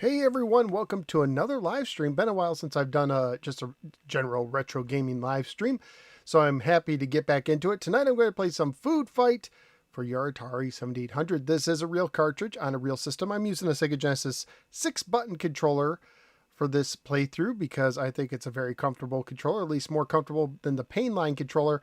Hey everyone, welcome to another live stream. Been a while since I've done just a general retro gaming live stream, so I'm happy to get back into it. Tonight I'm going to play some Food Fight for your Atari 7800. This is a real cartridge on a real system. I'm using a Sega Genesis 6-button controller for this playthrough because I think it's a very comfortable controller, at least more comfortable than the Painline controller.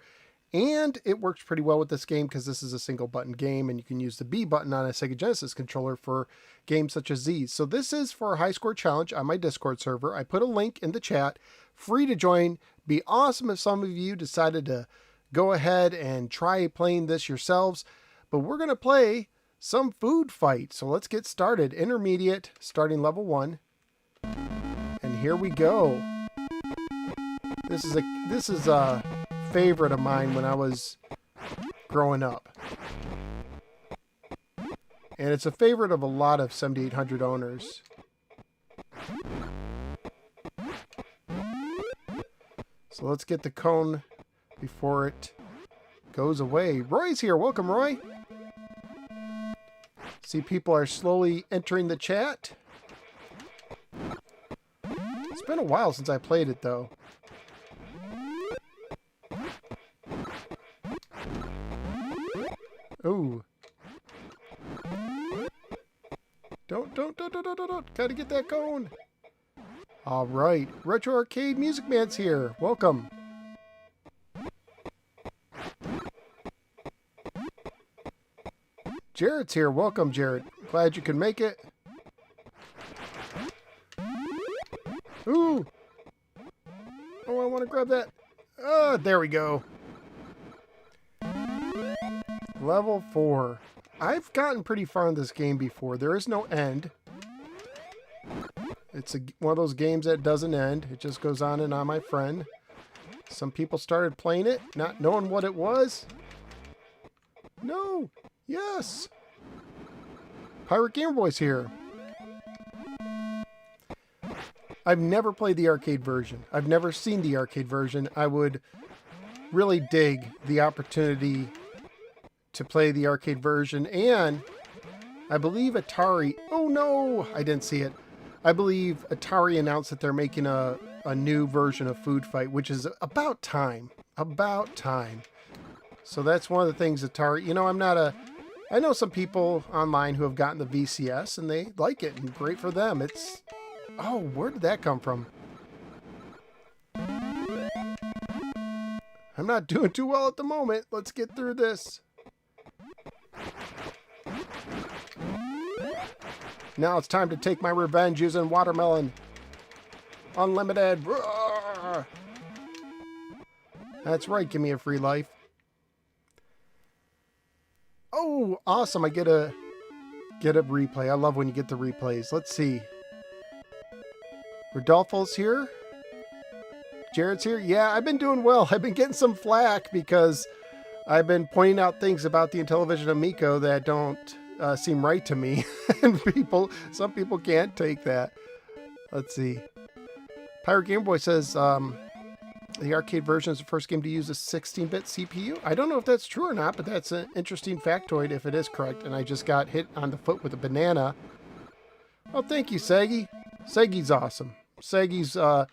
And it works pretty well with this game because this is a single button game and you can use the B button on a Sega Genesis controller for games such as these. So this is for a high score challenge on my Discord server. I put a link in the chat, free to join. Be awesome if some of you decided to go ahead and try playing this yourselves. But we're going to play some Food Fight. So let's get started. Intermediate, starting level 1. And here we go. This is a favorite of mine when I was growing up. And it's a favorite of a lot of 7800 owners. So let's get the cone before it goes away. Roy's here. Welcome, Roy. See, people are slowly entering the chat. It's been a while since I played it, though. Ooh. Don't. Gotta get that cone. All right. Retro Arcade Music Man's here. Welcome. Jared's here. Welcome, Jared. Glad you could make it. Ooh. Oh, I want to grab that. There we go. Level 4. I've gotten pretty far in this game before. There is no end. It's one of those games that doesn't end. It just goes on and on, my friend. Some people started playing it, not knowing what it was. No. Yes. Pirate Gamer Boy's here. I've never played the arcade version. I've never seen the arcade version. I would really dig the opportunity to play the arcade version, and I believe Atari, oh no, I didn't see it. I believe Atari announced that they're making a new version of Food Fight, which is about time. About time. So that's one of the things Atari, you know, I know some people online who have gotten the VCS and they like it, and great for them. Oh, where did that come from? I'm not doing too well at the moment. Let's get through this. Now it's time to take my revenge using watermelon. Unlimited. Roar! That's right, give me a free life. Oh, awesome. I get a replay. I love when you get the replays. Let's see. Rodolfo's here. Jared's here. Yeah, I've been doing well. I've been getting some flack because I've been pointing out things about the Intellivision Amico that don't seem right to me. And some people can't take that. Let's see. Pirate Game Boy says the arcade version is the first game to use a 16-bit CPU. I don't know if that's true or not, but that's an interesting factoid if it is correct. And I just got hit on the foot with a banana. Oh, thank you, Saggy. Saggy's awesome. Saggy's one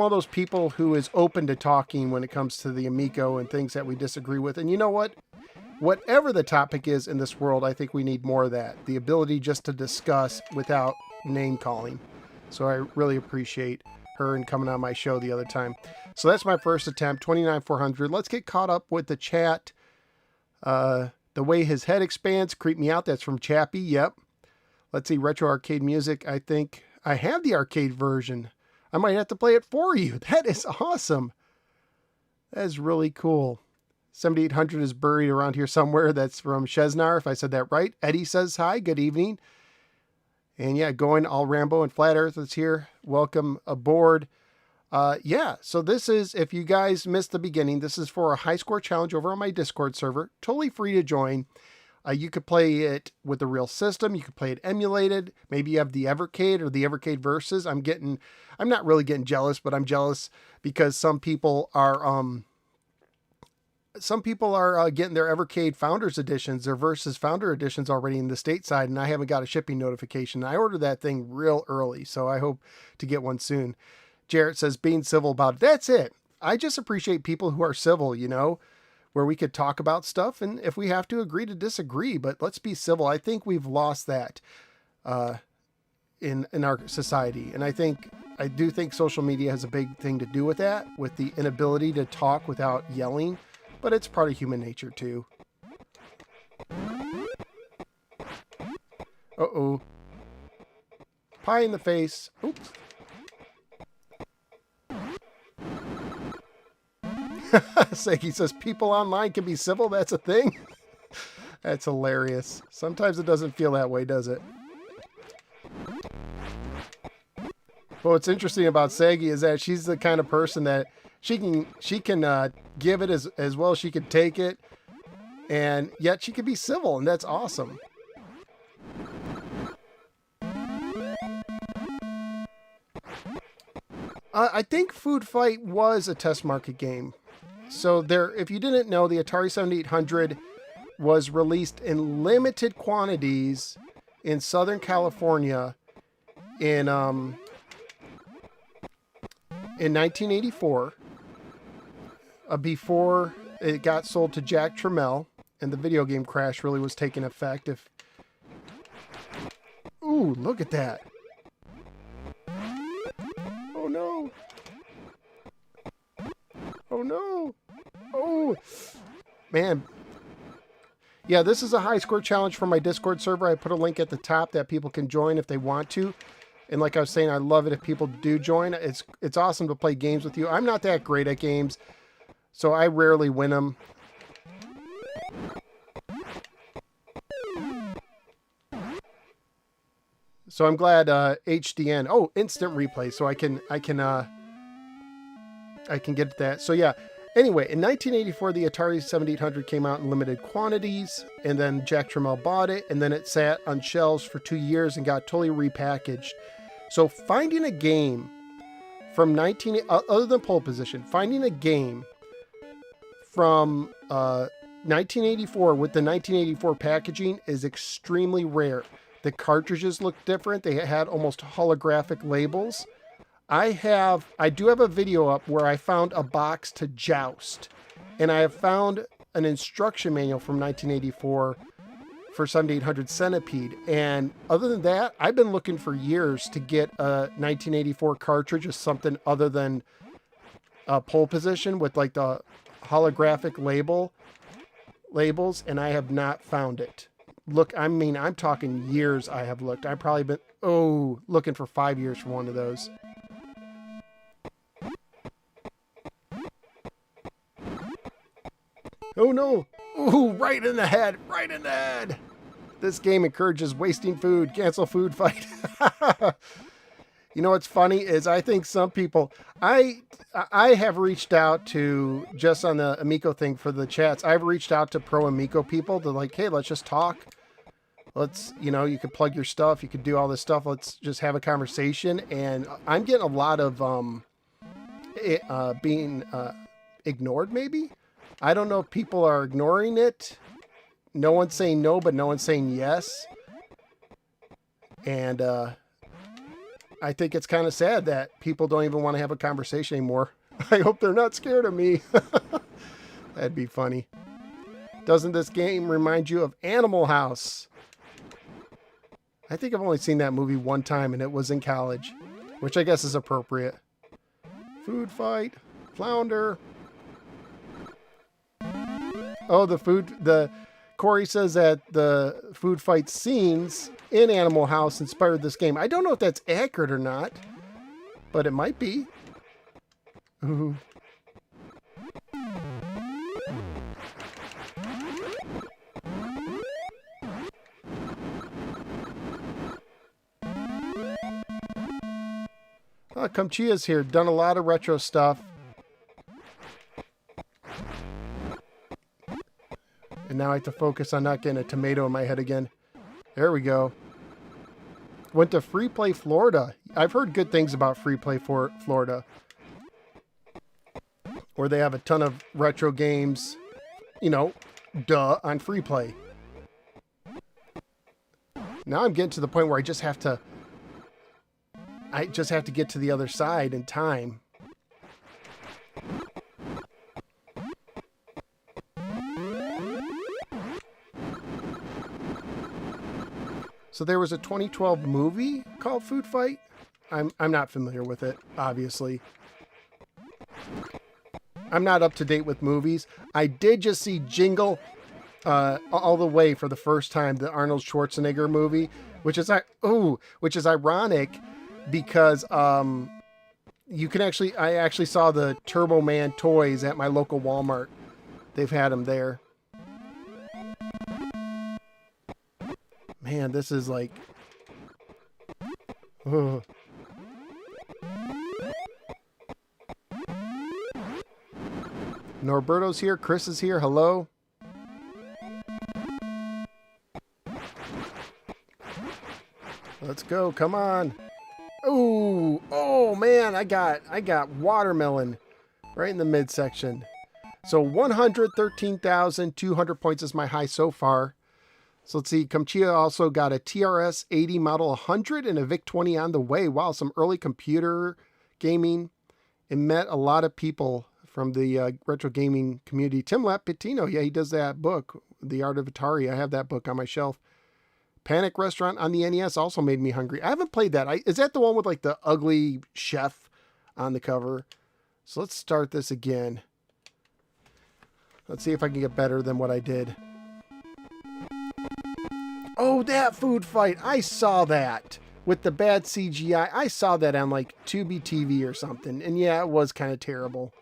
of those people who is open to talking when it comes to the Amico and things that we disagree with. And you know what? Whatever the topic is in this world, I think we need more of that. The ability just to discuss without name calling. So I really appreciate her and coming on my show the other time. So that's my first attempt, 29,400. Let's get caught up with the chat. The way his head expands, creep me out. That's from Chappie. Yep. Let's see, retro arcade music. I think I have the arcade version. I might have to play it for you. That is awesome. That is really cool. 7800 is buried around here somewhere. That's from Sheznar, if I said that right. Eddie says hi. Good evening. And yeah, going all Rambo and Flat Earth is here. Welcome aboard. Yeah, so this is, if you guys missed the beginning, this is for a high score challenge over on my Discord server. Totally free to join. You could play it with a real system. You could play it emulated. Maybe you have the Evercade or the Evercade Versus. I'm not really getting jealous, but I'm jealous because some people are some people are getting their Evercade Founders Editions, their Versus Founder Editions already in the stateside, and I haven't got a shipping notification. I ordered that thing real early, so I hope to get one soon. Jarrett says, being civil about it. That's it. I just appreciate people who are civil, you know, where we could talk about stuff, and if we have to agree to disagree, but let's be civil. I think we've lost that in our society, and I do think social media has a big thing to do with that, with the inability to talk without yelling, but it's part of human nature too. Uh-oh. Pie in the face. Oops. Seki says, people online can be civil? That's a thing? That's hilarious. Sometimes it doesn't feel that way, does it? But what's interesting about Sagi is that she's the kind of person that she can give it as well as she can take it, and yet she can be civil, and that's awesome. I think Food Fight was a test market game. So if you didn't know, the Atari 7800 was released in limited quantities in Southern California in 1984, before it got sold to Jack Tramiel, and the video game crash really was taking effect. Ooh, look at that. Oh no. Oh no. Oh, man. Yeah, this is a high score challenge for my Discord server. I put a link at the top that people can join if they want to. And like I was saying, I love it if people do join. It's awesome to play games with you. I'm not that great at games, so I rarely win them. So I'm glad HDN. Oh, instant replay, so I can get that. So yeah. Anyway, in 1984, the Atari 7800 came out in limited quantities, and then Jack Tramiel bought it, and then it sat on shelves for 2 years and got totally repackaged. So finding a game from other than pole position, finding a game from 1984 with the 1984 packaging is extremely rare. The cartridges look different. They had almost holographic labels. I do have a video up where I found a box to Joust, and I have found an instruction manual from 1984 for 7800 Centipede. And other than that, I've been looking for years to get a 1984 cartridge of something other than a pole position with like the holographic labels, and I have not found it. Look, I mean, I'm talking years I have looked. I've probably been, looking for 5 years for one of those. Oh no! Ooh, right in the head! Right in the head! This game encourages wasting food. Cancel Food Fight. You know what's funny is I think some people... I have reached out to, just on the Amico thing for the chats, I've reached out to pro Amico people to like, hey, let's just talk. Let's, you could plug your stuff. You could do all this stuff. Let's just have a conversation. And I'm getting a lot of being ignored, maybe? I don't know if people are ignoring it. No one's saying no, but no one's saying yes. And I think it's kind of sad that people don't even want to have a conversation anymore. I hope they're not scared of me. That'd be funny. Doesn't this game remind you of Animal House? I think I've only seen that movie one time, and it was in college, which I guess is appropriate. Food Fight, Flounder. Oh, Corey says that the Food Fight scenes in Animal House inspired this game. I don't know if that's accurate or not, but it might be. Ooh. Oh, Kamchia's here. Done a lot of retro stuff. And now I have to focus on not getting a tomato in my head again. There we go. Went to Free Play Florida. I've heard good things about Free Play for Florida, where they have a ton of retro games you know, duh, on free play. Now I'm getting to the point where I just have to get to the other side in time. So there was a 2012 movie called Food Fight. I'm not familiar with it, obviously. I'm not up to date with movies. I did just see Jingle All the Way for the first time, the Arnold Schwarzenegger movie, which is ironic because you can I actually saw the Turbo Man toys at my local Walmart. They've had them there. Man, this is like... Ugh. Norberto's here. Chris is here. Hello. Let's go. Come on. Ooh. Oh, man. I got watermelon right in the midsection. So 113,200 points is my high so far. So let's see. Kamchia also got a TRS 80 Model 100 and a VIC-20 on the way. Wow, some early computer gaming. It met a lot of people from the retro gaming community. Tim Lapitino, yeah, he does that book, The Art of Atari. I have that book on my shelf. Panic Restaurant on the NES also made me hungry. I haven't played that. Is that the one with like the ugly chef on the cover? So let's start this again. Let's see if I can get better than what I did. Oh, that Food Fight. I saw that with the bad CGI. I saw that on like Tubi TV or something. And yeah, it was kind of terrible.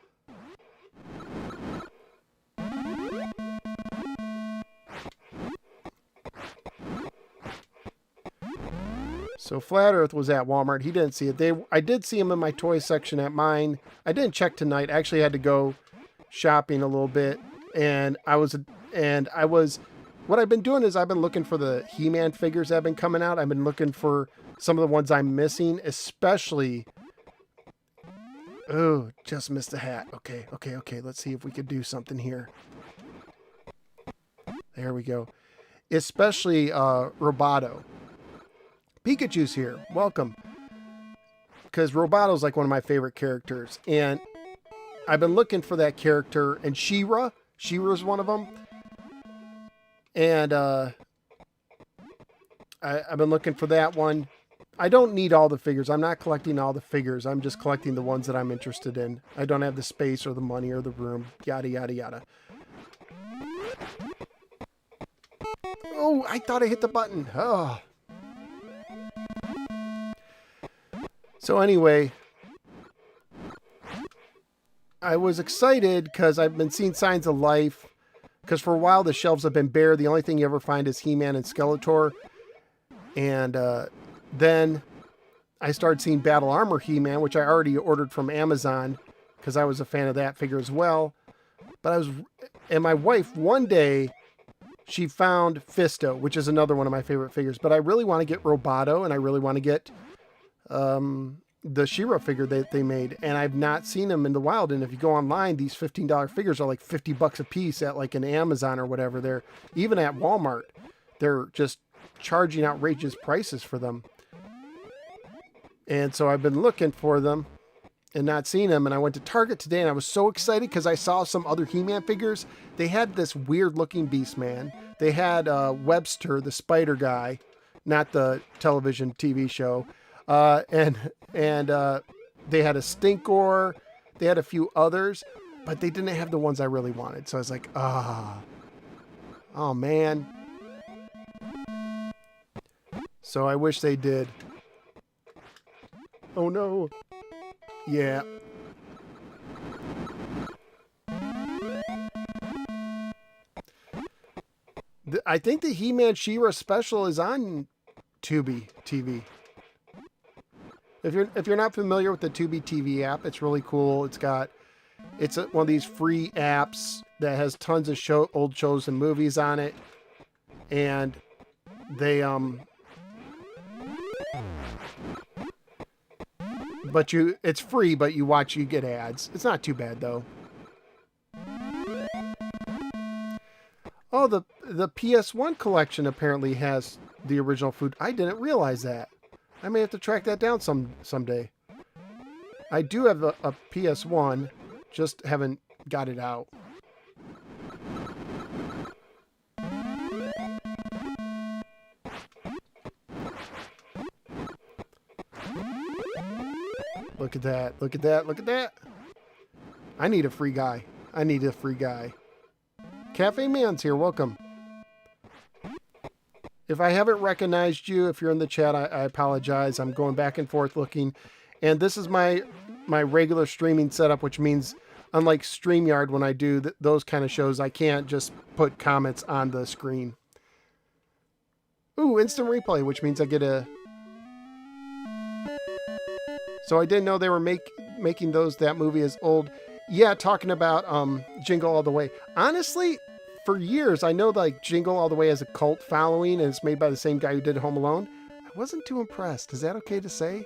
So Flat Earth was at Walmart. He didn't see it. I did see him in my toy section at mine. I didn't check tonight. I actually had to go shopping a little bit. And what I've been doing is I've been looking for the He-Man figures that have been coming out. I've been looking for some of the ones I'm missing, especially... Oh, just missed the hat. Okay. Let's see if we could do something here. There we go. Especially Roboto. Pikachu's here. Welcome. Because Roboto's like one of my favorite characters. And I've been looking for that character. And She-Ra. She-Ra's one of them. And I've been looking for that one. I don't need all the figures. I'm not collecting all the figures. I'm just collecting the ones that I'm interested in. I don't have the space or the money or the room. Yada, yada, yada. Oh, I thought I hit the button. Oh. So anyway, I was excited because I've been seeing signs of life. Because for a while, the shelves have been bare. The only thing you ever find is He-Man and Skeletor. And then I started seeing Battle Armor He-Man, which I already ordered from Amazon because I was a fan of that figure as well. And my wife, one day, she found Fisto, which is another one of my favorite figures. But I really want to get Roboto, and I really want to get the She-Ra figure that they made. And I've not seen them in the wild. And if you go online, these $15 figures are like $50 a piece at like an Amazon or whatever. They're even at Walmart. They're just charging outrageous prices for them. And so I've been looking for them and not seeing them. And I went to Target today and I was so excited because I saw some other He-Man figures. They had this weird looking Beastman. They had Webster, the spider guy, not the television TV show. And they had a Stinkor. They had a few others, but they didn't have the ones I really wanted. So I was like, oh man. So I wish they did. Oh no. Yeah. I think the He-Man She-Ra special is on Tubi TV. If you're not familiar with the Tubi TV app, it's really cool. It's one of these free apps that has tons of old shows and movies on it, and they it's free, but you get ads. It's not too bad though. Oh, the PS1 collection apparently has the original food. I didn't realize that. I may have to track that down someday. I do have a PS1, just haven't got it out. Look at that. Look at that. Look at that. I need a free guy. I need a free guy. Cafe Man's here. Welcome. If I haven't recognized you, if you're in the chat, I apologize. I'm going back and forth looking. And this is my regular streaming setup, which means unlike StreamYard, when I do those kind of shows, I can't just put comments on the screen. Ooh, instant replay, which means I get a... So I didn't know they were making that movie as old. Yeah, talking about Jingle All the Way. Honestly, for years, I know like Jingle All the Way has a cult following and it's made by the same guy who did Home Alone. I wasn't too impressed. Is that okay to say?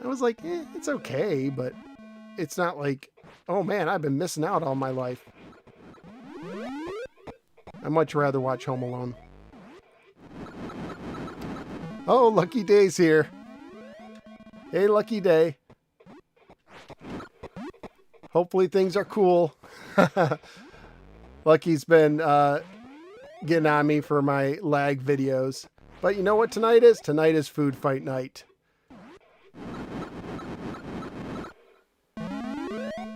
I was like, it's okay, but it's not like, oh man, I've been missing out all my life. I'd much rather watch Home Alone. Oh, Lucky Day's here. Hey, Lucky Day. Hopefully things are cool. Lucky's been getting on me for my lag videos. But you know what tonight is? Tonight is food fight night.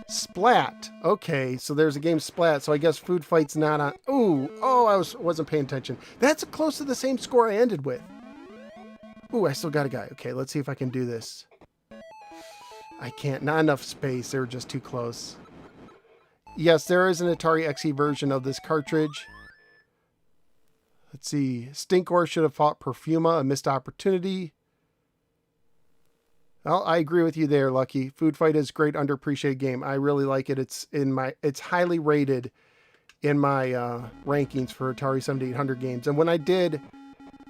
Splat. Okay, so there's a game Splat. So I guess food fight's not on. Ooh, oh, I wasn't paying attention. That's close to the same score I ended with. Ooh, I still got a guy. Okay, let's see if I can do this. I can't. Not enough space. They were just too close. Yes, there is an Atari XE version of this cartridge. Let's see. Stinkor should have fought Perfuma. A missed opportunity. Well, I agree with you there, Lucky. Food Fight is a great underappreciated game. I really like it. It's highly rated in my rankings for Atari 7800 games. And when I did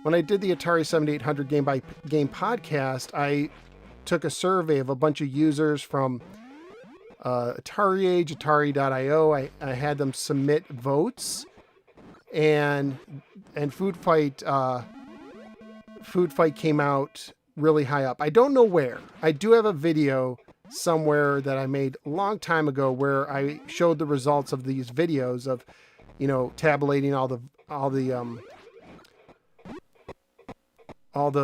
the Atari 7800 game by game podcast, I took a survey of a bunch of users from Atari Age, Atari.io. I had them submit votes, and Food Fight came out really high up. I don't know where. I do have a video somewhere that I made a long time ago where I showed the results of these videos of, tabulating all the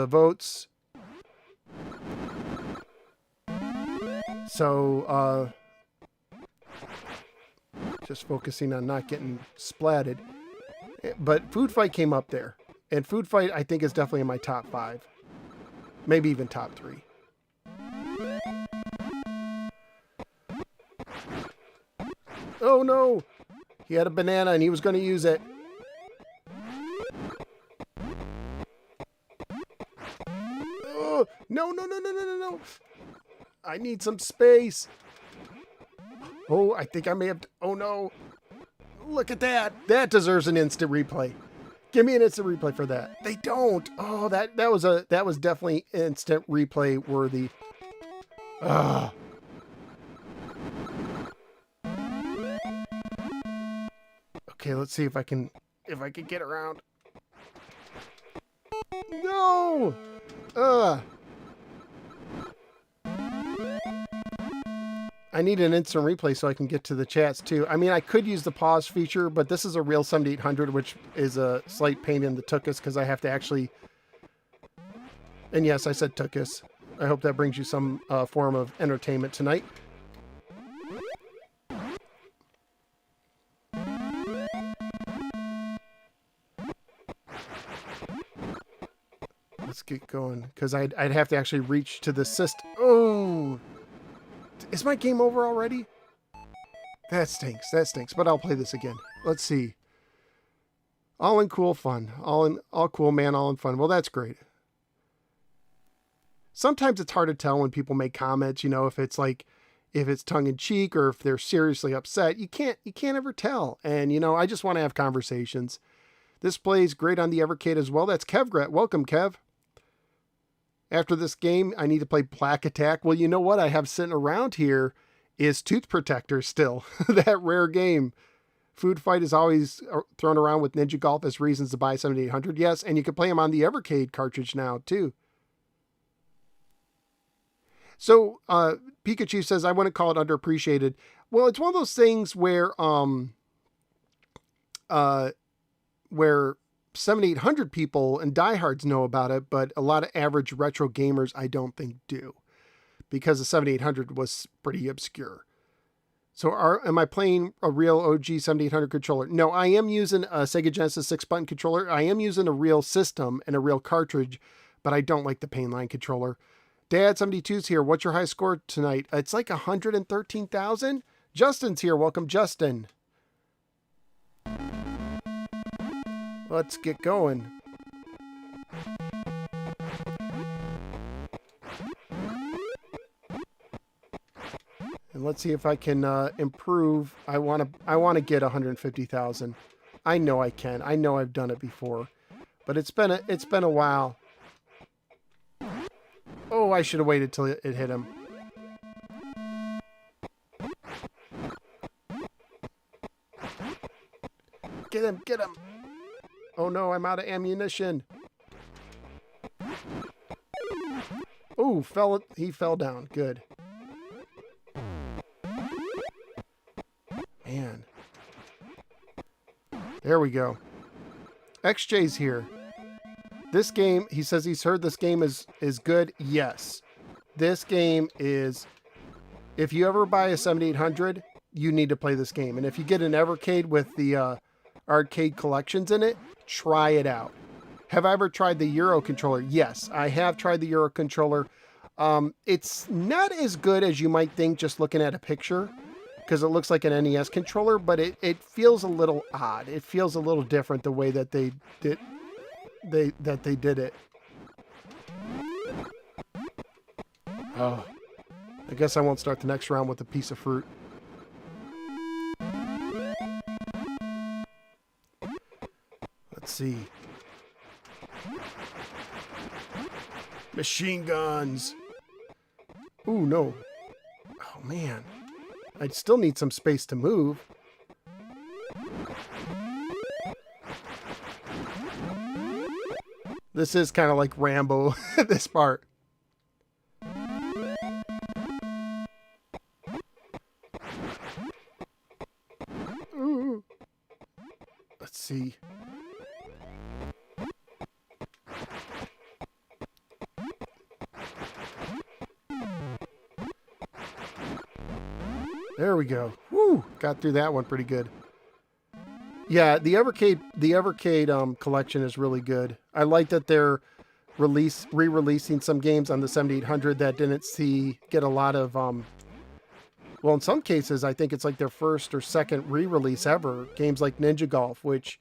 votes. So, just focusing on not getting splatted. But Food Fight came up there. And Food Fight, I think, is definitely in my top 5. Maybe even top 3. Oh, no! He had a banana and he was going to use it. Oh, no. I need some space. Oh, I think I may have... Oh, no. Look at that. That deserves an instant replay. Give me an instant replay for that. They don't. Oh, that was definitely instant replay worthy. Ugh. Okay, let's see if I can get around. No. I need an instant replay so I can get to the chats too. I mean, I could use the pause feature, but this is a real 7800, which is a slight pain in the tuchus because I have to actually... And yes, I said tuchus. I hope that brings you some form of entertainment tonight. Let's get going, because I'd have to actually reach to the system. Oh! Is my game over already? That stinks, but I'll play this again. Let's see. All in cool fun. All cool, man, all in fun. Well, that's great. Sometimes it's hard to tell when people make comments, if it's tongue in cheek or if they're seriously upset. You can't ever tell. And, I just want to have conversations. This plays great on the Evercade as well. That's Kevgret. Welcome, Kev. After this game, I need to play Black Attack. Well, you know what I have sitting around here is Tooth Protector still. That rare game. Food Fight is always thrown around with Ninja Golf as reasons to buy 7800. Yes, and you can play them on the Evercade cartridge now, too. So, Pikachu says, I wouldn't call it underappreciated. Well, it's one of those things where 7800 people and diehards know about it, but a lot of average retro gamers I don't think do, because the 7800 was pretty obscure. So am I playing a real OG 7800 controller? No, I am using a Sega Genesis 6-button controller. I am using a real system and a real cartridge, but I don't like the Painline controller. Dad72's here. What's your high score tonight? It's like 113,000. Justin's here. Welcome, Justin. Let's get going. And let's see if I can improve. I want to get 150,000. I know I can. I know I've done it before, but it's been a while. Oh, I should have waited till it hit him. Get him, get him. Oh no, I'm out of ammunition. Oh, he fell down. Good. Man. There we go. XJ's here. This game, he says he's heard this game is good. Yes. This game is, if you ever buy a 7800, you need to play this game. And if you get an Evercade with the arcade collections in it, try it out. Have I ever tried the Euro controller? Yes, I have tried the Euro controller. It's not as good as you might think just looking at a picture, because it looks like an NES controller, but it feels a little odd. It feels a little different the way that they did it. Oh, I guess I won't start the next round with a piece of fruit. Let's see. Machine guns. Ooh, no. Oh, man. I still need some space to move. This is kind of like Rambo, this part. Ooh. Let's see. There we go. Woo! Got through that one pretty good. Yeah, the Evercade collection is really good. I like that they're re-releasing some games on the 7800 that didn't get a lot of well, in some cases I think it's like their first or second re-release ever. Games like Ninja Golf, which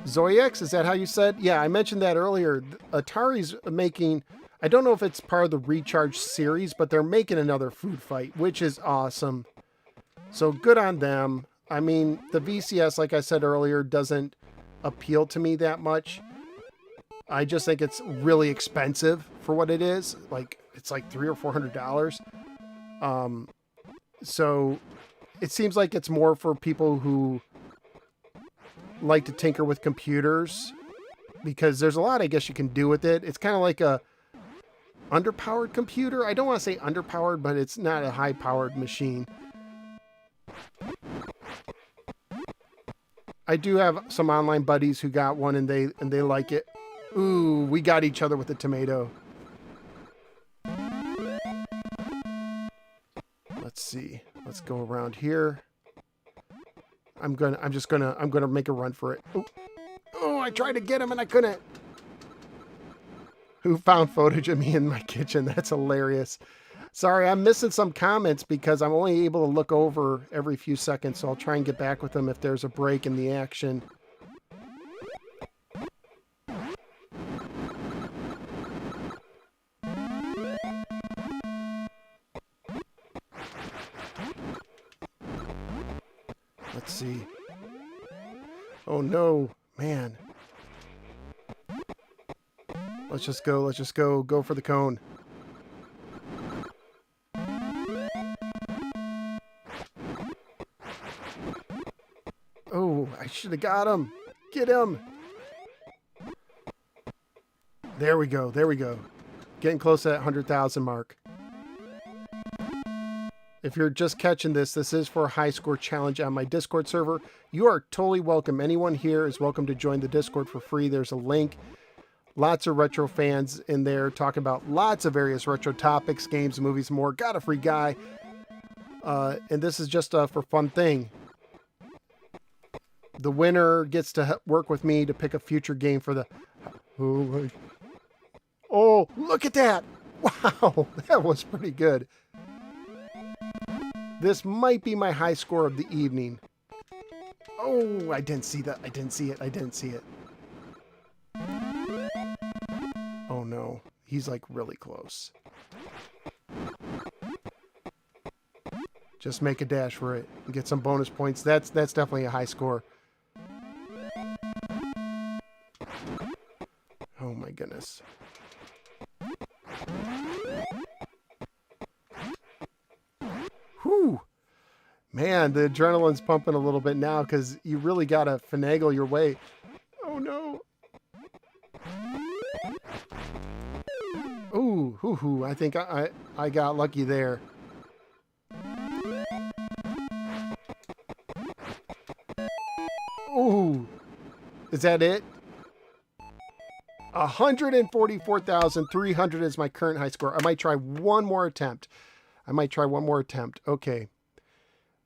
Zoyx, is that how you said? Yeah, I mentioned that earlier. Atari's making, I don't know if it's part of the Recharge series, but they're making another Food Fight, which is awesome. So good on them. I mean, the VCS, like I said earlier, doesn't appeal to me that much. I just think it's really expensive for what it is. Like, it's like $300 or $400. So it seems like it's more for people who like to tinker with computers, because there's a lot I guess you can do with it. It's kind of like a underpowered computer. I don't want to say underpowered, but it's not a high powered machine. I do have some online buddies who got one and they like it. Ooh, we got each other with a tomato. Let's see. Let's go around here. I'm gonna make a run for it. Oh, I tried to get him and I couldn't. Who found footage of me in my kitchen? That's hilarious. Sorry, I'm missing some comments because I'm only able to look over every few seconds, so I'll try and get back with them if there's a break in the action. Let's see. Oh no, man. Let's just go for the cone. I should have got him. Get him. There we go. There we go. Getting close to that 100,000 mark. If you're just catching this, this is for a high score challenge on my Discord server. You are totally welcome. Anyone here is welcome to join the Discord for free. There's a link. Lots of retro fans in there talking about lots of various retro topics, games, movies, more. Got a free guy. And this is just a for fun thing. The winner gets to work with me to pick a future game for the... Oh, look at that. Wow, that was pretty good. This might be my high score of the evening. Oh, I didn't see that. I didn't see it. I didn't see it. Oh no, he's like really close. Just make a dash for it and get some bonus points. That's definitely a high score. Oh my goodness. Whew. Man, the adrenaline's pumping a little bit now because you really got to finagle your way. Oh no. Ooh, hoo hoo. I think I got lucky there. Ooh. Is that it? 144,300 is my current high score. I might try one more attempt. Okay.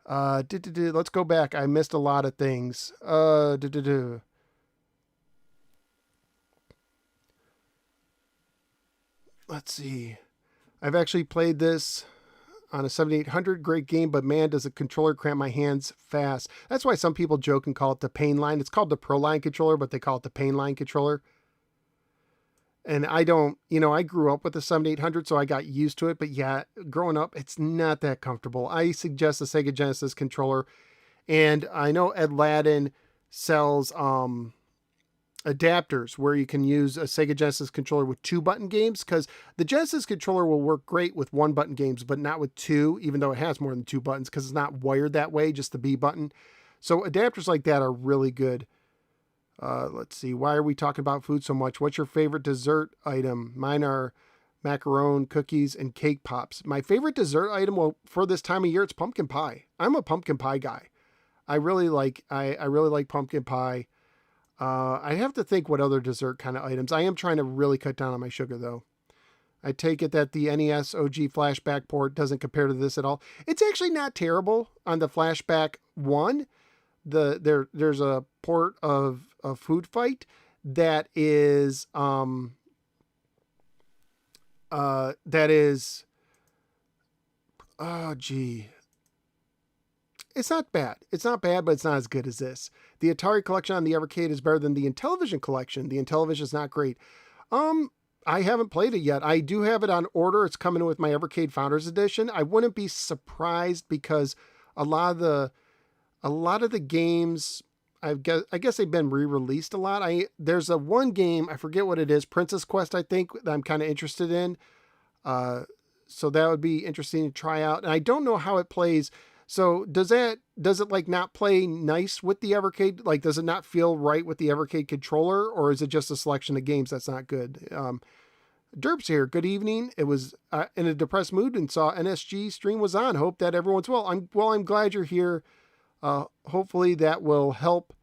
Let's go back. I missed a lot of things. Let's see. I've actually played this on a 7800. Great game, but man, does the controller cramp my hands fast. That's why some people joke and call it the pain line. It's called the Pro Line controller, but they call it the pain line controller. And I don't, I grew up with the 7800, so I got used to it. But yeah, growing up, it's not that comfortable. I suggest the Sega Genesis controller. And I know Ed Ladden sells adapters where you can use a Sega Genesis controller with 2-button games, because the Genesis controller will work great with 1-button games, but not with 2, even though it has more than 2 buttons, because it's not wired that way, just the B button. So adapters like that are really good. Let's see. Why are we talking about food so much? What's your favorite dessert item? Mine are macaron, cookies, and cake pops. My favorite dessert item, well, for this time of year, it's pumpkin pie. I'm a pumpkin pie guy. I really like pumpkin pie. I have to think what other dessert kind of items. I am trying to really cut down on my sugar, though. I take it that the NES OG flashback port doesn't compare to this at all. It's actually not terrible on the flashback 1. There's a port of a Food Fight that is oh gee, it's not bad, but it's not as good as this. The Atari collection on the Evercade is better than the Intellivision collection. The Intellivision is not great. I haven't played it yet. I do have it on order. It's coming with my Evercade Founders Edition. I wouldn't be surprised because a lot of the games, I guess they've been re-released a lot. There's a one game, I forget what it is, Princess Quest, I think, that I'm kind of interested in. So that would be interesting to try out. And I don't know how it plays. So does it like not play nice with the Evercade? Like, does it not feel right with the Evercade controller, or is it just a selection of games that's not good? Derp's here. Good evening. It was in a depressed mood and saw NSG stream was on. Hope that everyone's well. I'm glad you're here. Hopefully that will help,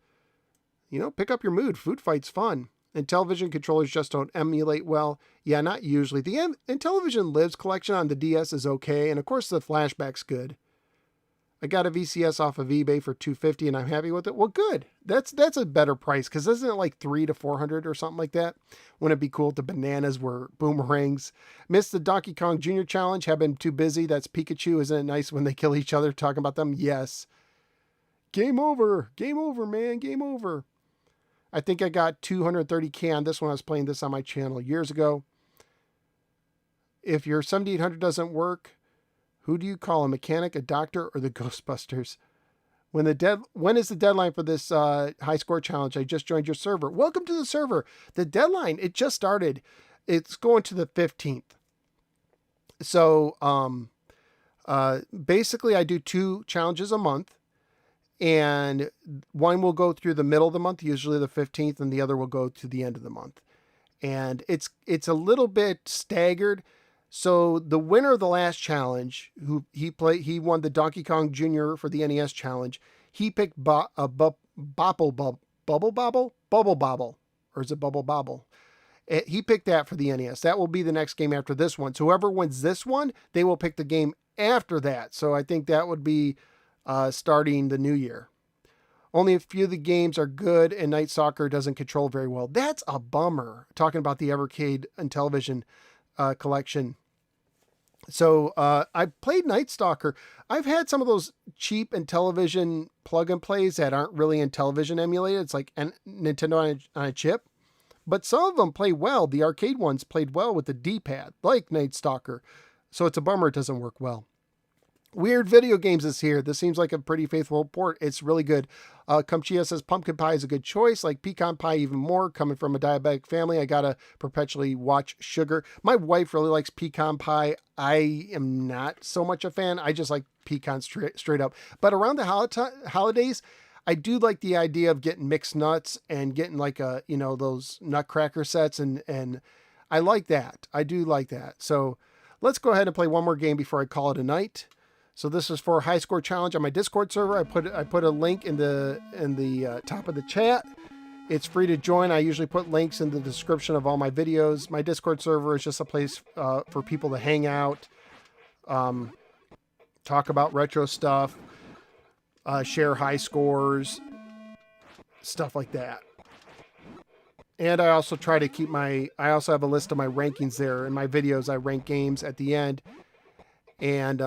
pick up your mood. Food Fight's fun. And television controllers just don't emulate well. Yeah, not usually. The Intellivision Lives collection on the DS is okay. And of course the flashback's good. I got a VCS off of eBay for $250 and I'm happy with it. Well, good. That's a better price, because isn't it like $300 to $400 or something like that? Wouldn't it be cool if the bananas were boomerangs? Missed the Donkey Kong Jr. challenge. Have been too busy. That's Pikachu. Isn't it nice when they kill each other talking about them? Yes. Game over. Game over, man. Game over. I think I got 230K on this one. I was playing this on my channel years ago. If your 7800 doesn't work, who do you call, a mechanic, a doctor, or the Ghostbusters? When is the deadline for this high score challenge? I just joined your server. Welcome to the server. The deadline, it just started. It's going to the 15th. So basically I do 2 challenges a month. And one will go through the middle of the month, usually the 15th, and the other will go to the end of the month. And it's a little bit staggered. So the winner of the last challenge, he won the Donkey Kong Jr. for the NES challenge. He picked Bubble Bobble, or is it Bubble Bobble? He picked that for the NES. That will be the next game after this one. So whoever wins this one, they will pick the game after that. So I think that would be starting the new year. Only a few of the games are good, and Night Stalker doesn't control very well. That's a bummer. Talking about the Evercade and Television collection. So I played Night Stalker. I've had some of those cheap Intellivision plug and plays that aren't really Intellivision emulated. It's like Nintendo on a chip. But some of them play well. The arcade ones played well with the D-pad, like Night Stalker. So it's a bummer it doesn't work well. Weird Video Games is here. This seems like a pretty faithful port. It's really good. Kumchia says pumpkin pie is a good choice, like pecan pie even more. Coming from a diabetic family, I gotta perpetually watch sugar. My wife really likes pecan pie. I am not so much a fan. I just like pecan straight up. But around the holidays, I do like the idea of getting mixed nuts and getting like those nutcracker sets, and I like that. I do like that. So let's go ahead and play one more game before I call it a night. So this is for a high score challenge on my Discord server. I put a link in the top of the chat. It's free to join. I usually put links in the description of all my videos. My Discord server is just a place for people to hang out, talk about retro stuff, share high scores, stuff like that. And I also try to keep I also have a list of my rankings there. In my videos, I rank games at the end. And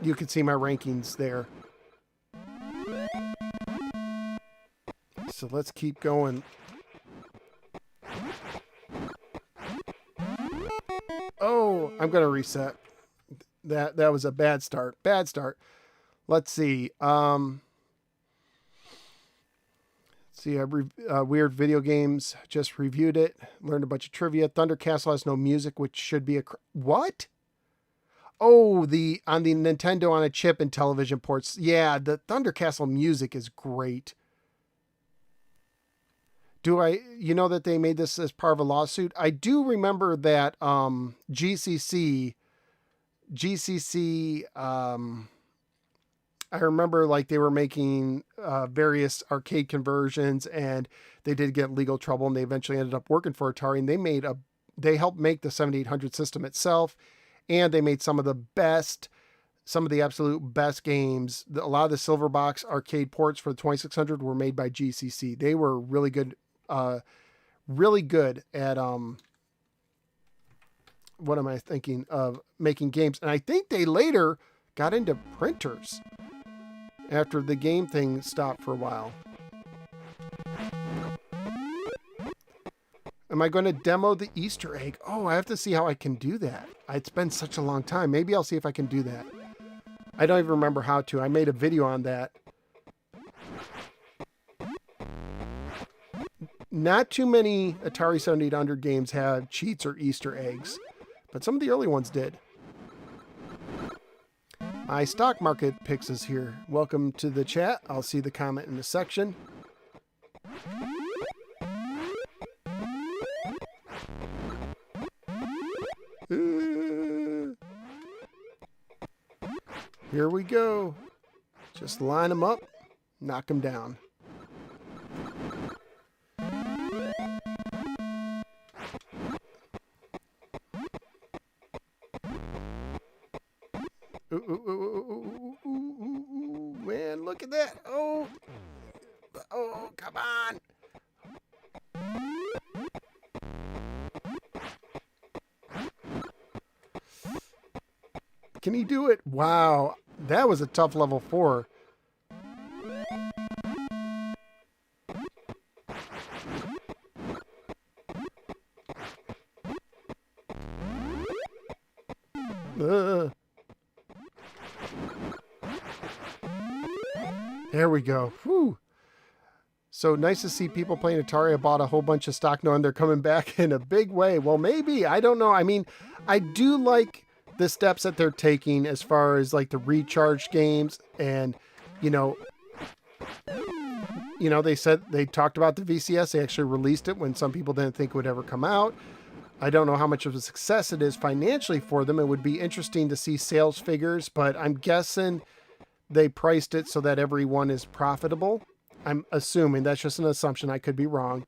you can see my rankings there. So let's keep going. Oh, I'm going to reset. That was a bad start. Bad start. Let's see. Weird Video Games. Just reviewed it. Learned a bunch of trivia. Thunder Castle has no music, which should be what? Oh, on the Nintendo on a chip and television ports. Yeah, the Thunder Castle music is great. You know that they made this as part of a lawsuit? I do remember that GCC, I remember like they were making various arcade conversions, and they did get legal trouble, and they eventually ended up working for Atari, and they helped make the 7800 system itself. And they made some of the absolute best games. A lot of the silver box arcade ports for the 2600 were made by GCC. They were really good at, what am I thinking of, making games. And I think they later got into printers after the game thing stopped for a while. Am I going to demo the Easter egg? Oh, I have to see how I can do that. It's been such a long time. Maybe I'll see if I can do that. I don't even remember how to. I made a video on that. Not too many Atari 7800 games have cheats or Easter eggs, but some of the early ones did. My stock market picks is here. Welcome to the chat. I'll see the comment in the section. Here we go. Just line them up, knock them down. Man, look at that. Oh, come on. Can he do it? Wow, that was a tough level 4. There we go. Whew. So nice to see people playing Atari. I bought a whole bunch of stock knowing they're coming back in a big way. Well, maybe. I don't know. I mean, I do like the steps that they're taking as far as like the recharge games, and You know, they talked about the VCS. They actually released it when some people didn't think it would ever come out. I don't know how much of a success it is financially for them. It would be interesting to see sales figures, but I'm guessing they priced it so that everyone is profitable. I'm assuming. That's just an assumption. I could be wrong.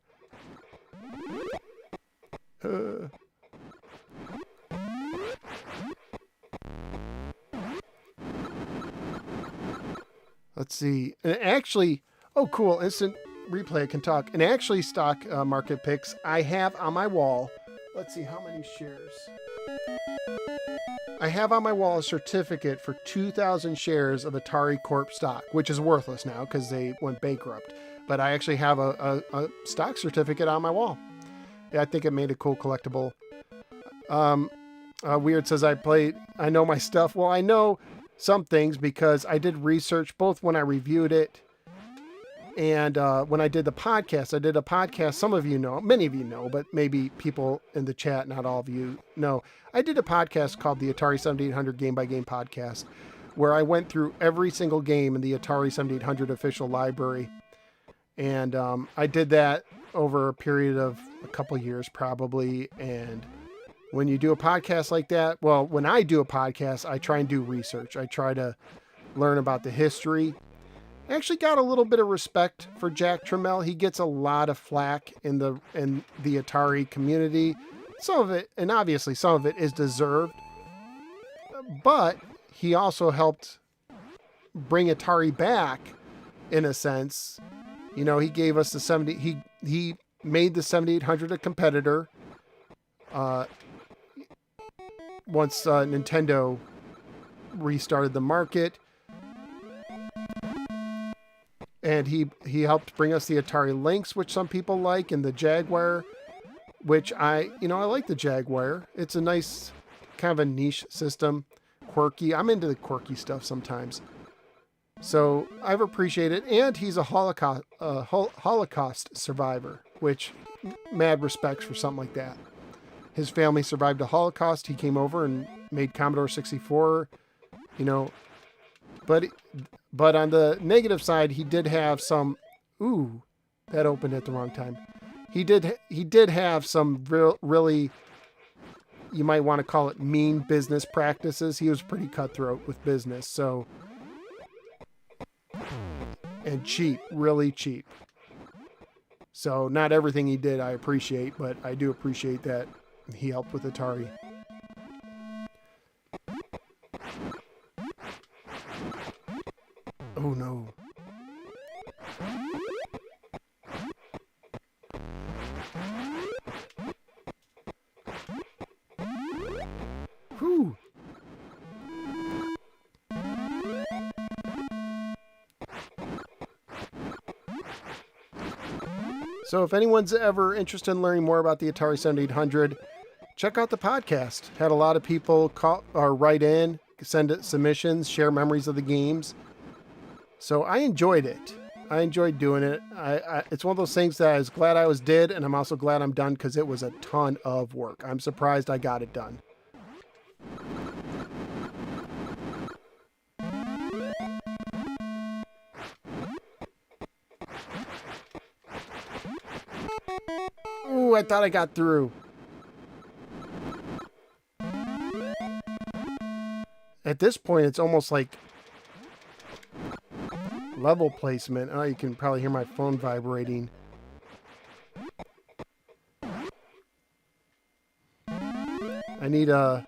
Let's see. And actually, oh, cool. Instant replay. I can talk. And actually, stock market picks I have on my wall. Let's see how many shares. I have on my wall a certificate for 2,000 shares of Atari Corp stock, which is worthless now because they went bankrupt. But I actually have a stock certificate on my wall. Yeah, I think it made a cool collectible. Weird says I know my stuff. Well, I know some things because I did research both when I reviewed it and when I did the podcast. I did a podcast, some of you know, many of you know, but maybe people in the chat, not all of you know. I did a podcast called the Atari 7800 Game by Game Podcast, where I went through every single game in the Atari 7800 official library. And I did that over a period of a couple years probably. And when you do a podcast like that, well, when I do a podcast, I try and do research. I try to learn about the history. I actually got a little bit of respect for Jack Tramiel. He gets a lot of flack in the Atari community. Some of it, and obviously some of it is deserved, but he also helped bring Atari back in a sense. You know, he gave us he made the 7800 a competitor once Nintendo restarted the market. And he helped bring us the Atari Lynx, which some people like, and the Jaguar, which I like the Jaguar. It's a nice kind of a niche system, quirky. I'm into the quirky stuff sometimes. So I've appreciated it. And he's a Holocaust survivor, which mad respects for something like that. His family survived a Holocaust. He came over and made Commodore 64, but on the negative side, he did have some, that opened at the wrong time. He did have some really, you might want to call it mean business practices. He was pretty cutthroat with business. So, and cheap, really cheap. So not everything he did I appreciate, but I do appreciate that he helped with Atari. Oh no. Whew. So if anyone's ever interested in learning more about the Atari 7800, check out the podcast. Had a lot of people call or write in, send submissions, share memories of the games. So I enjoyed it. I enjoyed doing it. It's one of those things that I was glad I did, and I'm also glad I'm done because it was a ton of work. I'm surprised I got it done. Ooh, I thought I got through. At this point, it's almost like level placement. Oh, you can probably hear my phone vibrating. I need a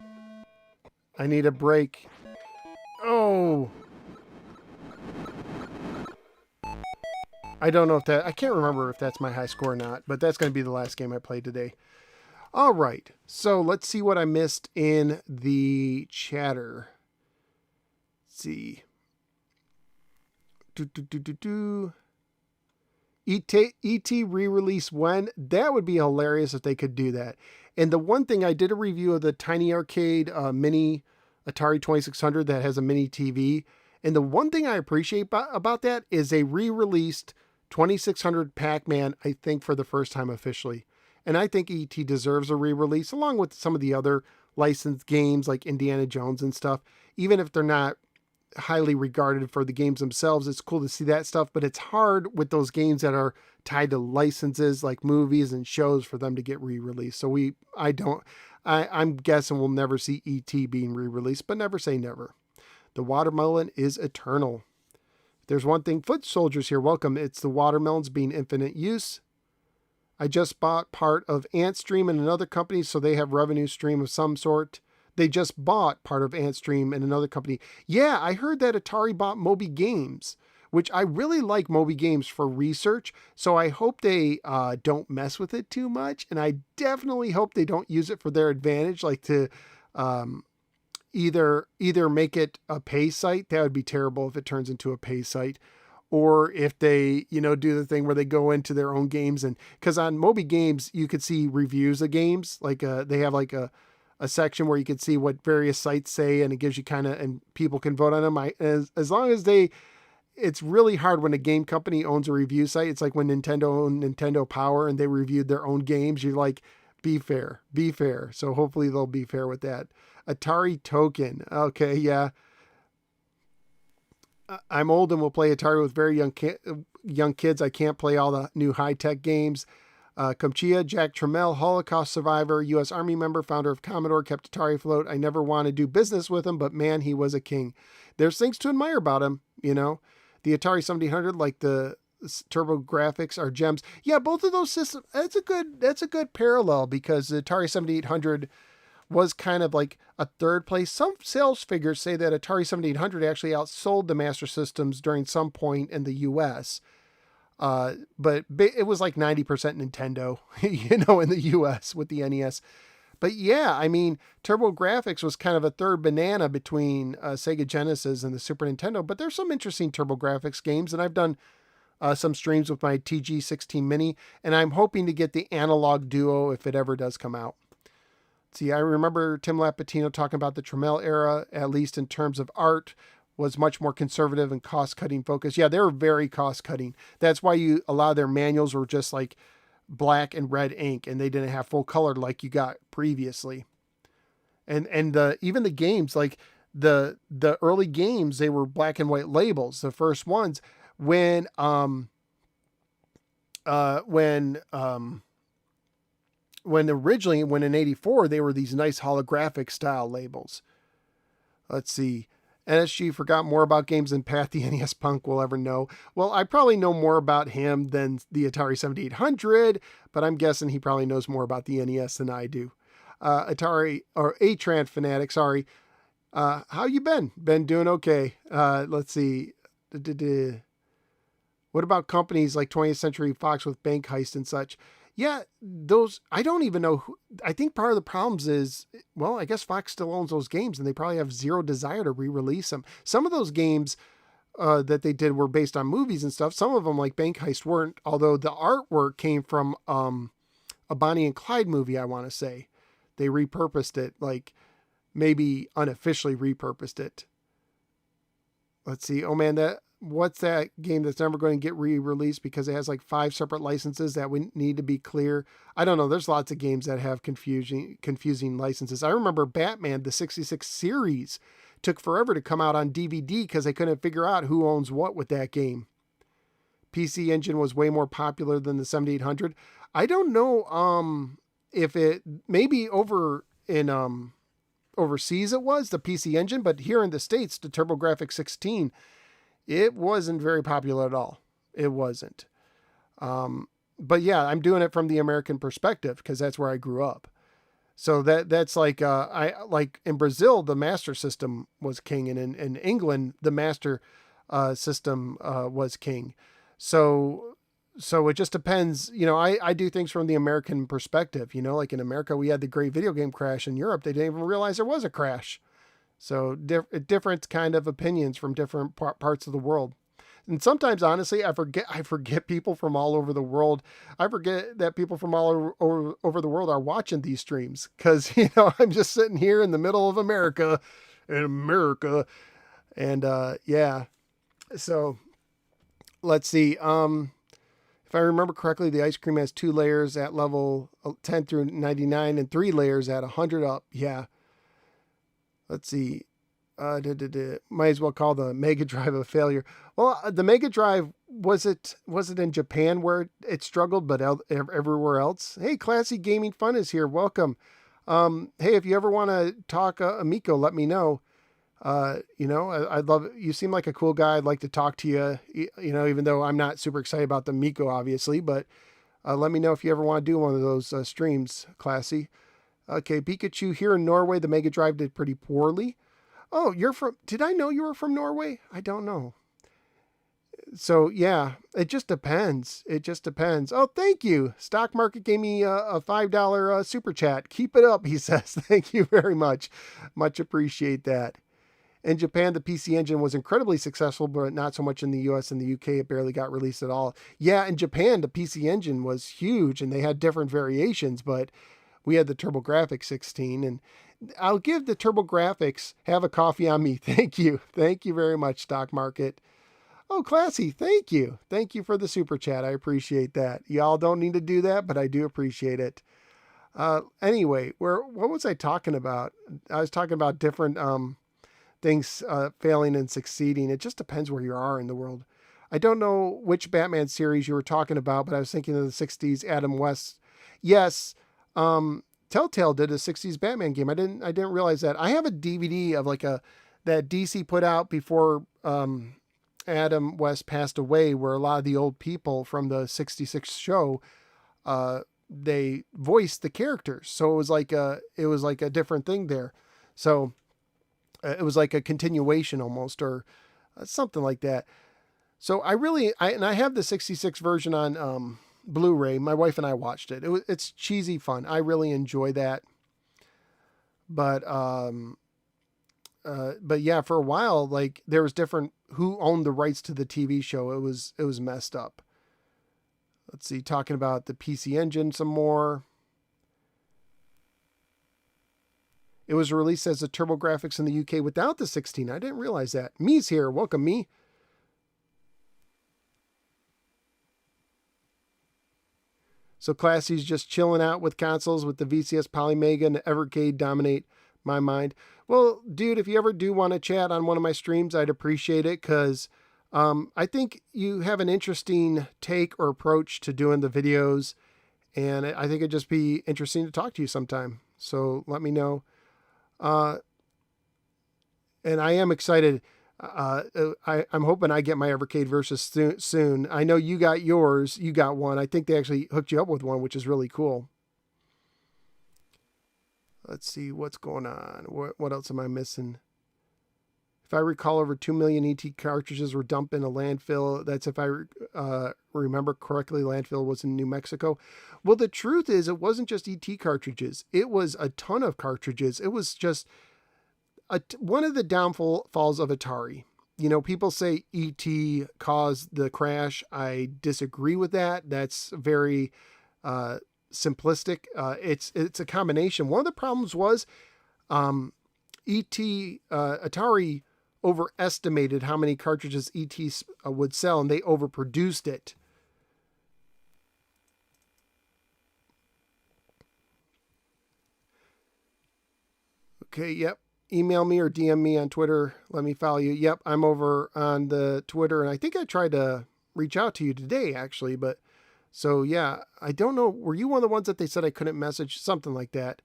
break. Oh. I don't know I can't remember if that's my high score or not, but that's going to be the last game I played today. All right. So let's see what I missed in the chatter. Let's see. E.T. re-release when? That would be hilarious if they could do that. And the one thing, I did a review of the Tiny Arcade mini Atari 2600 that has a mini TV. And the one thing I appreciate about that is they re-released 2600 Pac-Man, I think, for the first time officially. And I think E.T. deserves a re-release along with some of the other licensed games like Indiana Jones and stuff. Even if they're not highly regarded for the games themselves. It's cool to see that stuff, but it's hard with those games that are tied to licenses like movies and shows for them to get re-released. So I'm guessing we'll never see E.T. being re-released, but never say never. The watermelon is eternal. There's one thing, Foot Soldiers here, welcome. It's the watermelons being infinite use. I just bought part of AntStream in another company, so they have revenue stream of some sort. They just bought part of AntStream in another company. Yeah, I heard that Atari bought Moby Games, which I really like Moby Games for research, so I hope they don't mess with it too much, and I definitely hope they don't use it for their advantage, like to either make it a pay site. That would be terrible if it turns into a pay site, or if they, do the thing where they go into their own games. And because on Moby Games, you could see reviews of games. Like they have like a section where you can see what various sites say, and it gives you and people can vote on them. As long as it's really hard when a game company owns a review site. It's like when Nintendo owned Nintendo Power and they reviewed their own games. You're like, be fair. So hopefully they'll be fair with that. Atari Token. Okay, yeah. I'm old and will play Atari with very young kids. I can't play all the new high-tech games. Comchia, Jack Trammell, Holocaust survivor, U.S. Army member, founder of Commodore, kept Atari afloat. I never want to do business with him, but man, he was a king. There's things to admire about him, The Atari 7800, like the Turbo Graphics, are gems. Yeah, both of those systems, that's a good parallel, because the Atari 7800 was kind of like a third place. Some sales figures say that Atari 7800 actually outsold the Master Systems during some point in the U.S., but it was like 90% Nintendo, in the US with the NES. But yeah, I mean, Turbo Graphics was kind of a third banana between Sega Genesis and the Super Nintendo. But there's some interesting Turbo Graphics games, and I've done some streams with my TG16 Mini, and I'm hoping to get the Analog Duo if it ever does come out. See, I remember Tim Lapatino talking about the Trammell era, at least in terms of art, was much more conservative and cost-cutting focused. Yeah, they were very cost-cutting. That's why a lot of their manuals were just like black and red ink, and they didn't have full color like you got previously. And even the games, like the early games, they were black and white labels. The first ones, when in '84 they were these nice holographic style labels. Let's see. NSG forgot more about games than Pat the NES punk will ever know. Well, I probably know more about him than the Atari 7800, but I'm guessing he probably knows more about the NES than I do. Atari, or A-Tran fanatic, sorry. How you been? Been doing okay. Let's see. What about companies like 20th Century Fox with Bank Heist and such? Yeah, those, I don't even know who. I think part of the problems is, well, I guess Fox still owns those games and they probably have zero desire to re-release them. Some of those games that they did were based on movies and stuff. Some of them, like Bank Heist, weren't, although the artwork came from a Bonnie and Clyde movie, I want to say. They repurposed it, like maybe unofficially repurposed it. Let's see. Oh man, what's that game that's never going to get re-released because it has like 5 separate licenses that we need to be clear? I don't know. There's lots of games that have confusing licenses. I remember Batman, the 66 series, took forever to come out on DVD because they couldn't figure out who owns what with that game. PC Engine was way more popular than the 7800. I don't know if it, maybe over in overseas it was, the PC Engine, but here in the States, the TurboGrafx 16, it wasn't very popular at all. It wasn't. But yeah, I'm doing it from the American perspective because that's where I grew up. So that's like, like in Brazil, the Master System was king, and in England, the Master System was king. So it just depends. I do things from the American perspective. Like in America, we had the great video game crash. In Europe, they didn't even realize there was a crash. So different kind of opinions from different parts of the world. And sometimes, honestly, I forget people from all over the world. I forget that people from all over the world are watching these streams because, I'm just sitting here in the middle of America. And yeah. So let's see. If I remember correctly, the ice cream has 2 layers at level 10 through 99 and 3 layers at 100 up. Yeah. Let's see. Might as well call the Mega Drive a failure. Well, the Mega Drive, was it in Japan where it struggled, but everywhere else? Hey, Classy Gaming Fun is here. Welcome. Hey, if you ever want to talk Amico, let me know. I'd love it. You seem like a cool guy. I'd like to talk to you, even though I'm not super excited about the Miko, obviously, but let me know if you ever want to do one of those streams, Classy. Okay, Pikachu, here in Norway, the Mega Drive did pretty poorly. Oh, did I know you were from Norway? I don't know. So yeah, it just depends. Oh, thank you. Stock Market gave me a $5 super chat. Keep it up, he says. Thank you very much. Much appreciate that. In Japan, the PC Engine was incredibly successful, but not so much in the US and the UK. It barely got released at all. Yeah, in Japan, the PC Engine was huge and they had different variations, but we had the TurboGrafx 16, and I'll give the TurboGrafx, have a coffee on me. Thank you. Thank you very much, Stock Market. Oh, Classy, thank you. Thank you for the super chat. I appreciate that. Y'all don't need to do that, but I do appreciate it. Anyway, what was I talking about? I was talking about different things failing and succeeding. It just depends where you are in the world. I don't know which Batman series you were talking about, but I was thinking of the 60s Adam West. Yes, Telltale did a 60s Batman game. I didn't realize that. I have a DVD of that DC put out before Adam West passed away, where a lot of the old people from the 66 show they voiced the characters. So it was like a different thing there. So it was like a continuation almost, or something like that. So I have the 66 version on Blu-ray. My wife and I watched it. It's cheesy fun. I really enjoy that. But yeah, for a while, like there was different who owned the rights to the TV show. It was messed up. Let's see, talking about the PC Engine some more. It was released as a TurboGrafx in the UK without the 16. I didn't realize that. Me's here. Welcome, Me. So Classy's just chilling out with consoles with the VCS Polymega and the Evercade dominate my mind. Well, dude, if you ever do want to chat on one of my streams, I'd appreciate it, because I think you have an interesting take or approach to doing the videos, and I think it'd just be interesting to talk to you sometime. So let me know. And I am excited. I'm hoping I get my Evercade Versus soon. I know you got yours. You got one. I think they actually hooked you up with one, which is really cool. Let's see what's going on. What else am I missing? If I recall, over 2 million ET cartridges were dumped in a landfill. That's if I remember correctly, landfill was in New Mexico. Well, the truth is it wasn't just ET cartridges. It was a ton of cartridges. It was just one of the downfalls of Atari. You know, people say ET caused the crash. I disagree with that. That's very simplistic. It's a combination. One of the problems was Atari overestimated how many cartridges ET would sell, and they overproduced it. Okay, yep. Email me or DM me on Twitter. Let me follow you. Yep, I'm over on the Twitter, and I think I tried to reach out to you today, actually, but so yeah, I don't know. Were you one of the ones that they said I couldn't message? Something like that.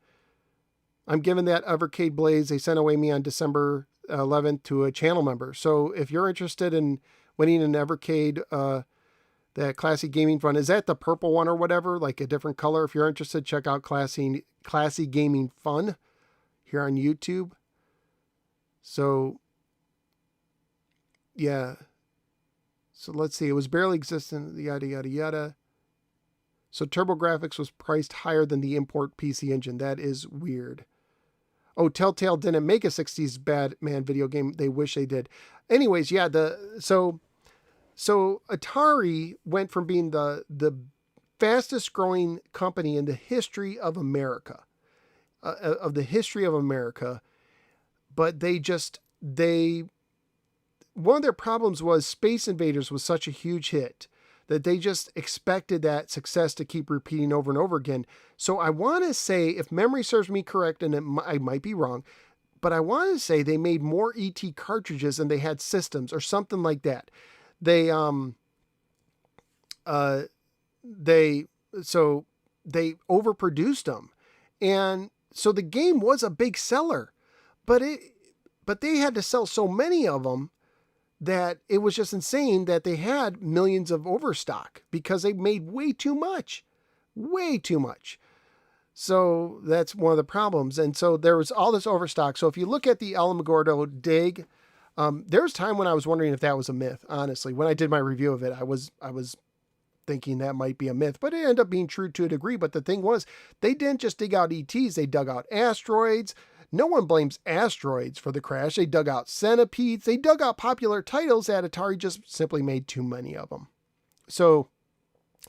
I'm giving that Evercade Blaze. They sent away me on December 11th to a channel member. So if you're interested in winning an Evercade, that Classy Gaming Fun, is that the purple one or whatever, like a different color? If you're interested, check out Classy Gaming Fun here on YouTube. So yeah. So let's see. It was barely existent, yada, yada, yada. So TurboGrafx was priced higher than the import PC Engine. That is weird. Oh, Telltale didn't make a 60s Batman video game. They wish they did. Anyways, yeah, so Atari went from being the fastest growing company in the history of America, but one of their problems was Space Invaders was such a huge hit that they just expected that success to keep repeating over and over again. So I want to say, if memory serves me correct, and I might be wrong, but I want to say they made more ET cartridges than they had systems or something like that. They they overproduced them, and so the game was a big seller, but they had to sell so many of them that it was just insane that they had millions of overstock because they made way too much. So that's one of the problems. And so there was all this overstock. So if you look at the Alamogordo dig, there was time when I was wondering if that was a myth. Honestly, when I did my review of it, I was thinking that might be a myth, but it ended up being true to a degree. But the thing was, they didn't just dig out ETs, they dug out asteroids. No one blames asteroids for the crash. They dug out centipedes. They dug out popular titles that Atari just simply made too many of them. So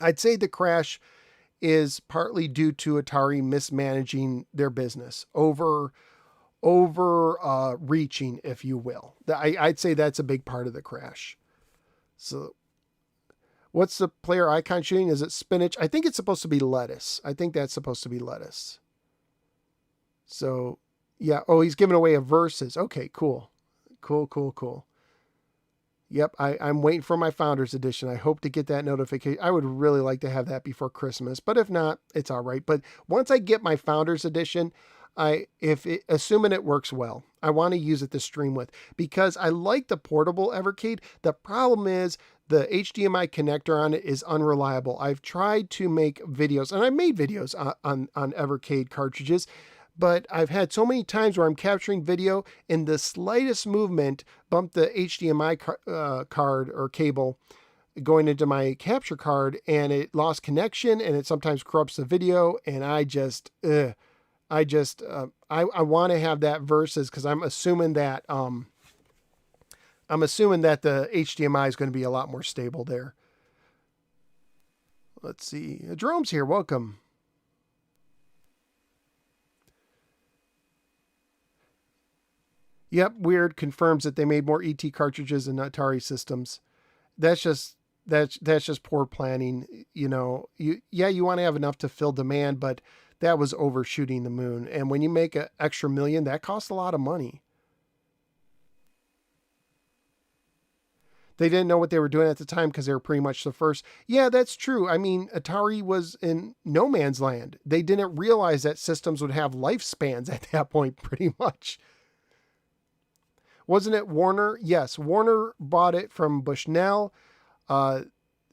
I'd say the crash is partly due to Atari mismanaging their business, reaching, if you will. I'd say that's a big part of the crash. So what's the player icon shooting? Is it spinach? I think it's supposed to be lettuce. I think that's supposed to be lettuce. So yeah. Oh, he's giving away a Versus. Okay, cool. Yep, I'm waiting for my Founders Edition. I hope to get that notification. I would really like to have that before Christmas, but if not, it's all right. But once I get my Founders Edition, assuming it works well, I want to use it to stream with because I like the portable Evercade. The problem is the HDMI connector on it is unreliable. I've tried to make videos, and I made videos on Evercade cartridges, but I've had so many times where I'm capturing video and the slightest movement bumped the HDMI card or cable going into my capture card, and it lost connection, and it sometimes corrupts the video. And I want to have that Versus because I'm assuming that the HDMI is going to be a lot more stable there. Let's see. Jerome's here. Welcome. Yep, Weird confirms that they made more ET cartridges than Atari systems. That's just poor planning. You know, you want to have enough to fill demand, but that was overshooting the moon. And when you make an extra million, that costs a lot of money. They didn't know what they were doing at the time because they were pretty much the first. Yeah, that's true. I mean, Atari was in no man's land. They didn't realize that systems would have lifespans at that point, pretty much. Wasn't it Warner? Yes, Warner bought it from Bushnell. You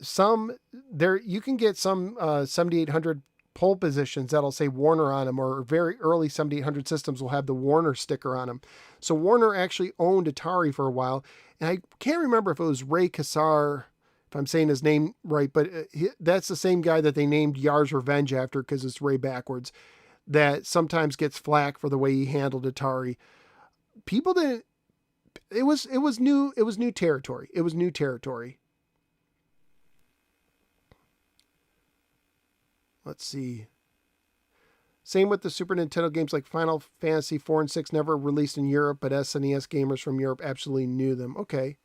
can get some 7800 pole positions that'll say Warner on them, or very early 7800 systems will have the Warner sticker on them. So Warner actually owned Atari for a while, and I can't remember if it was Ray Kassar, if I'm saying his name right, but that's the same guy that they named Yar's Revenge after because it's Ray backwards, that sometimes gets flack for the way he handled Atari. People didn't. It was new territory. It was new territory. Let's see. Same with the Super Nintendo games like Final Fantasy 4 and 6 never released in Europe, but SNES gamers from Europe absolutely knew them. Okay.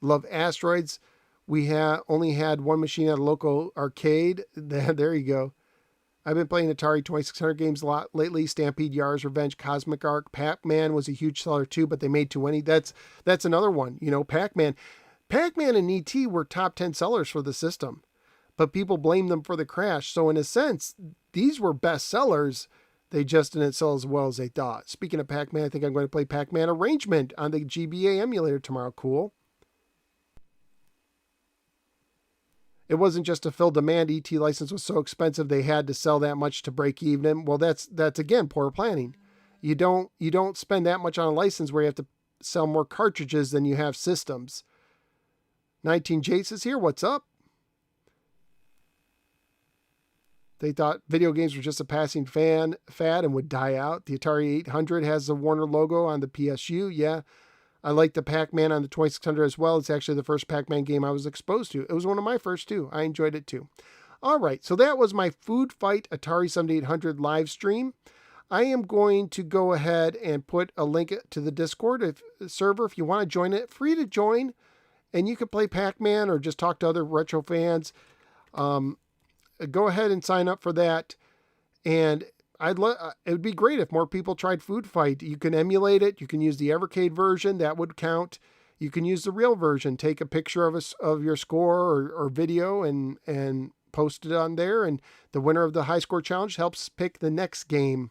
Love Asteroids. We only had one machine at a local arcade. There you go. I've been playing Atari 2600 games a lot lately. Stampede, Yar's Revenge, Cosmic Arc. Pac-Man was a huge seller too, but they made too many. That's another one. You know, Pac-Man and E.T. were top 10 sellers for the system, but people blame them for the crash. So in a sense, these were best sellers. They just didn't sell as well as they thought. Speaking of Pac-Man, I think I'm going to play Pac-Man Arrangement on the GBA emulator tomorrow. Cool. It wasn't just to fill demand. ET license was so expensive they had to sell that much to break even. Well, that's again poor planning. You don't spend that much on a license where you have to sell more cartridges than you have systems. 19 Jace is here. What's up? They thought video games were just a passing fad and would die out. The Atari 800 has the Warner logo on the PSU. Yeah. I like the Pac-Man on the 2600 as well. It's actually the first Pac-Man game I was exposed to. It was one of my first too. I enjoyed it too. All right, so that was my Food Fight Atari 7800 live stream. I am going to go ahead and put a link to the Discord server if you want to join it. Free to join, and you can play Pac-Man or just talk to other retro fans. Go ahead and sign up for that. And it would be great if more people tried Food Fight. You can emulate it. You can use the Evercade version. That would count. You can use the real version. Take a picture of your score or video and post it on there. And the winner of the high score challenge helps pick the next game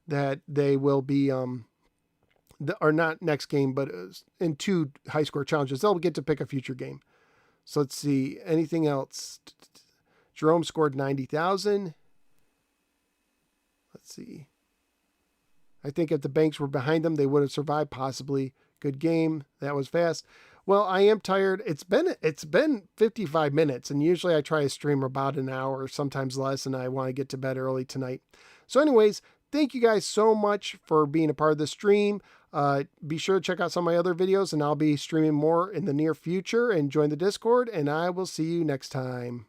that they will be, or not next game, but in 2 high score challenges, they'll get to pick a future game. So let's see, anything else? Jerome scored 90,000. Let's see. I think if the banks were behind them, they would have survived possibly. Good game. That was fast. Well, I am tired. It's been 55 minutes, and usually I try to stream about an hour, sometimes less, and I want to get to bed early tonight. So anyways, thank you guys so much for being a part of the stream. Be sure to check out some of my other videos, and I'll be streaming more in the near future, and join the Discord, and I will see you next time.